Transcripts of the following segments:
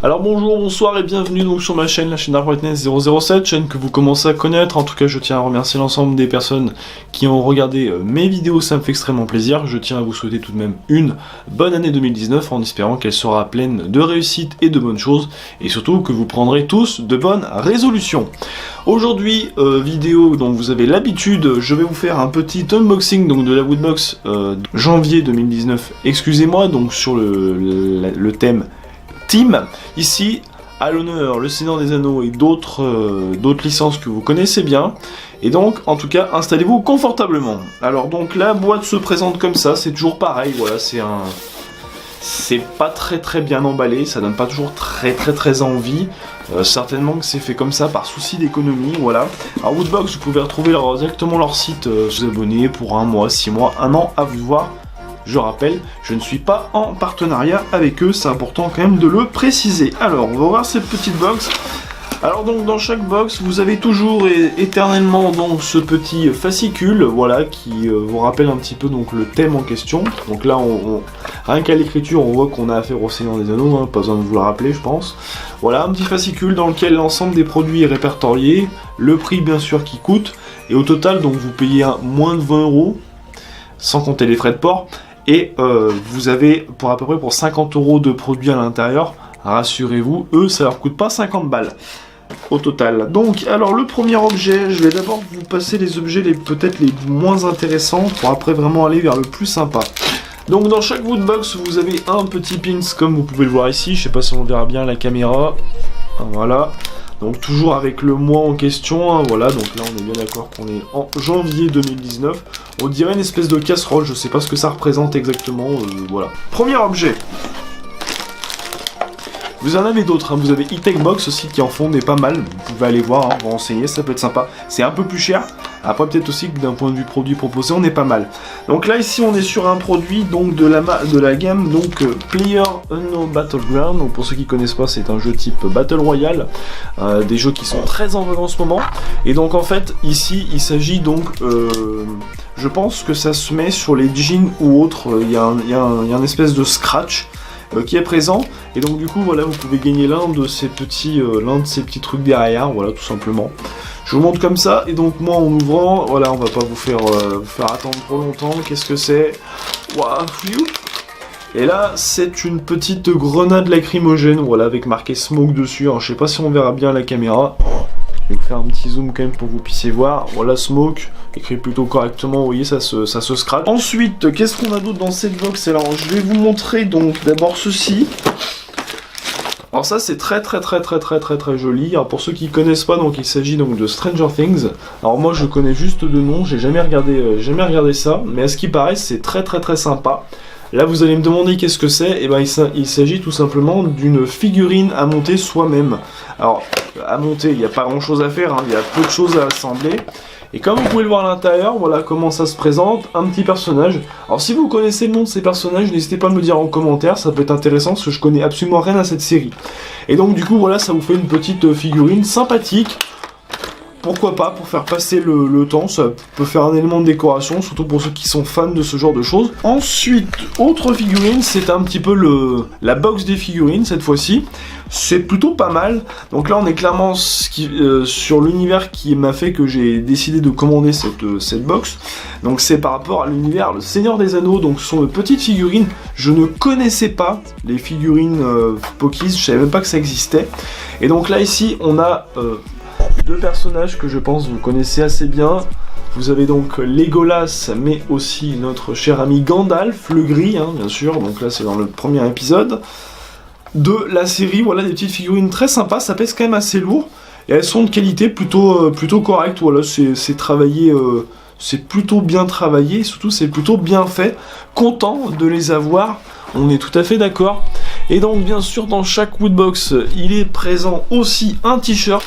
Alors bonjour, bonsoir et bienvenue donc sur ma chaîne, la chaîne Dark Whiteness 007, chaîne que vous commencez à connaître. En tout cas, je tiens à remercier l'ensemble des personnes qui ont regardé mes vidéos, ça me fait extrêmement plaisir. Je tiens à vous souhaiter tout de même une bonne année 2019 en espérant qu'elle sera pleine de réussite et de bonnes choses, et surtout que vous prendrez tous de bonnes résolutions. Aujourd'hui, vidéo dont vous avez l'habitude, je vais vous faire un petit unboxing donc de la Woodbox janvier 2019, excusez-moi, donc sur le thème Team. Ici, à l'honneur, le Seigneur des Anneaux et d'autres licences que vous connaissez bien. Et donc, en tout cas, installez-vous confortablement. Alors donc, la boîte se présente comme ça, c'est toujours pareil, voilà, c'est pas très bien emballé, ça donne pas toujours très envie. Certainement que c'est fait comme ça par souci d'économie, voilà. Alors Woodbox, vous pouvez retrouver directement leur site, vous abonner pour 1 mois, 6 mois, 1 an, à vous voir. Je rappelle, je ne suis pas en partenariat avec eux, c'est important quand même de le préciser. Alors, on va voir cette petite box. Alors donc, dans chaque box, vous avez toujours et éternellement donc ce petit fascicule, voilà, qui vous rappelle un petit peu donc le thème en question. Donc là, rien qu'à l'écriture, on voit qu'on a affaire au Seigneur des Anneaux, hein, pas besoin de vous le rappeler, je pense. Voilà, un petit fascicule dans lequel l'ensemble des produits est répertorié, le prix bien sûr qui coûte, et au total, donc vous payez moins de 20 €, sans compter les frais de port. Et vous avez pour à peu près pour 50 € de produits à l'intérieur, rassurez-vous, eux ça leur coûte pas 50 balles au total. Donc alors le premier objet, je vais d'abord vous passer les objets peut-être les moins intéressants pour après vraiment aller vers le plus sympa. Donc dans chaque Woodbox vous avez un petit pins comme vous pouvez le voir ici, je sais pas si on verra bien à la caméra, voilà. Donc toujours avec le mois en question, hein, voilà, donc là on est bien d'accord qu'on est en janvier 2019. On dirait une espèce de casserole, je sais pas ce que ça représente exactement, voilà. Premier objet. Vous en avez d'autres, hein. Vous avez E-Tech-Box aussi qui en font des pas mal, vous pouvez aller voir, hein, vous renseigner, ça peut être sympa. C'est un peu plus cher, après peut-être aussi que d'un point de vue produit proposé, on est pas mal. Donc là ici on est sur un produit donc de la gamme donc PlayerUnknown's Battlegrounds. Donc pour ceux qui connaissent pas, c'est un jeu type Battle Royale, des jeux qui sont très en vogue en ce moment. Et donc en fait ici il s'agit donc, je pense que ça se met sur les jeans ou autres, il y a un espèce de scratch qui est présent, et donc du coup voilà, vous pouvez gagner l'un de ces petits trucs derrière, voilà, tout simplement. Je vous montre comme ça, et donc moi en ouvrant, voilà, on va pas vous faire attendre trop longtemps. Qu'est-ce que c'est? Waouh. Et là c'est une petite grenade lacrymogène, voilà, avec marqué smoke dessus. Alors, je sais pas si on verra bien à la caméra, je vais vous faire un petit zoom quand même pour que vous puissiez voir. Voilà, smoke, écrit plutôt correctement, vous voyez, ça se scratch. Ensuite, qu'est-ce qu'on a d'autre dans cette box? Alors, je vais vous montrer donc d'abord ceci. Alors ça, c'est très joli. Alors pour ceux qui connaissent pas, donc il s'agit donc de Stranger Things. Alors moi, je connais juste de nom, j'ai jamais regardé ça, mais à ce qui paraît, c'est très sympa. Là, vous allez me demander qu'est-ce que c'est. Et ben, il s'agit tout simplement d'une figurine à monter soi-même. Alors, à monter, il n'y a pas grand-chose à faire, hein, il y a peu de choses à assembler. Et comme vous pouvez le voir à l'intérieur, voilà comment ça se présente, un petit personnage. Alors, si vous connaissez le nom de ces personnages, n'hésitez pas à me le dire en commentaire, ça peut être intéressant, parce que je connais absolument rien à cette série. Et donc, du coup, voilà, ça vous fait une petite figurine sympathique. Pourquoi pas, pour faire passer le temps, ça peut faire un élément de décoration, surtout pour ceux qui sont fans de ce genre de choses. Ensuite, autre figurine, c'est un petit peu la box des figurines cette fois-ci. C'est plutôt pas mal. Donc là, on est clairement sur l'univers qui m'a fait que j'ai décidé de commander cette box. Donc c'est par rapport à l'univers Le Seigneur des Anneaux. Donc ce sont de petites figurines. Je ne connaissais pas les figurines Pokies, je savais même pas que ça existait. Et donc là, ici, on a deux personnages que je pense vous connaissez assez bien. Vous avez donc Legolas, mais aussi notre cher ami Gandalf, le gris, hein, bien sûr. Donc là, c'est dans le premier épisode de la série. Voilà, des petites figurines très sympas. Ça pèse quand même assez lourd. Et elles sont de qualité plutôt correcte. Voilà, c'est travaillé, c'est plutôt bien travaillé. Et surtout, c'est plutôt bien fait. Content de les avoir. On est tout à fait d'accord. Et donc, bien sûr, dans chaque Woodbox, il est présent aussi un t-shirt.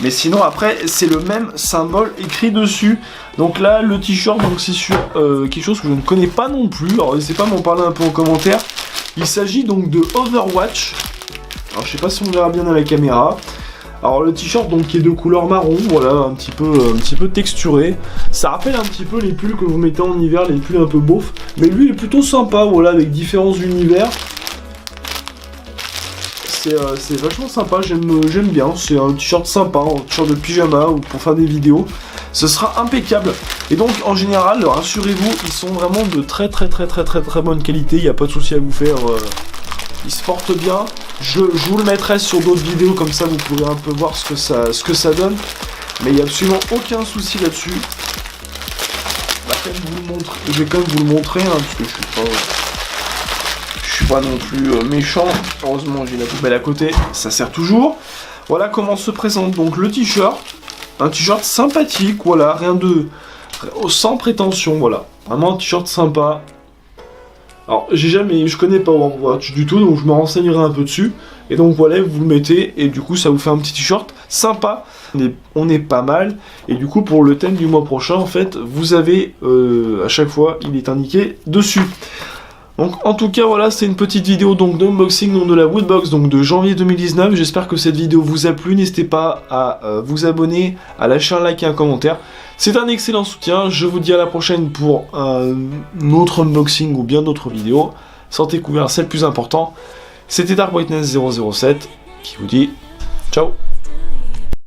Mais sinon, après, c'est le même symbole écrit dessus. Donc là, le t-shirt, donc c'est sur quelque chose que je ne connais pas non plus. Alors, n'hésitez pas à m'en parler un peu en commentaire. Il s'agit donc de Overwatch. Alors, je sais pas si on verra bien à la caméra. Alors, le t-shirt, donc, qui est de couleur marron, voilà, un petit peu texturé. Ça rappelle un petit peu les pulls que vous mettez en hiver, les pulls un peu beaufs. Mais lui, il est plutôt sympa, voilà, avec différents univers. c'est vachement sympa, j'aime bien, c'est un t-shirt sympa, un t-shirt de pyjama ou pour faire des vidéos, ce sera impeccable. Et donc en général, rassurez-vous, ils sont vraiment de très bonne qualité, il n'y a pas de souci à vous faire, ils se portent bien. Je vous le mettrai sur d'autres vidéos, comme ça vous pourrez un peu voir ce que ça donne, mais il n'y a absolument aucun souci là-dessus. Je vais quand même vous le montrer, hein, parce que je suis pas non plus méchant. Heureusement j'ai la poubelle à côté, ça sert toujours. Voilà comment se présente donc le t-shirt. Un t-shirt sympathique, voilà, rien de... sans prétention, voilà. Vraiment un t-shirt sympa. Alors je connais pas Overwatch du tout, donc je me renseignerai un peu dessus. Et donc voilà, vous le mettez, et du coup ça vous fait un petit t-shirt sympa. On est pas mal, et du coup pour le thème du mois prochain, en fait, vous avez, à chaque fois, il est indiqué dessus. Donc en tout cas, voilà, c'est une petite vidéo donc d'unboxing donc, de la Woodbox donc de janvier 2019. J'espère que cette vidéo vous a plu, n'hésitez pas à vous abonner, à lâcher un like et un commentaire. C'est un excellent soutien, je vous dis à la prochaine pour un autre unboxing ou bien d'autres vidéos. Santé couvert, c'est le plus important. C'était Dark Brightness 007 qui vous dit ciao.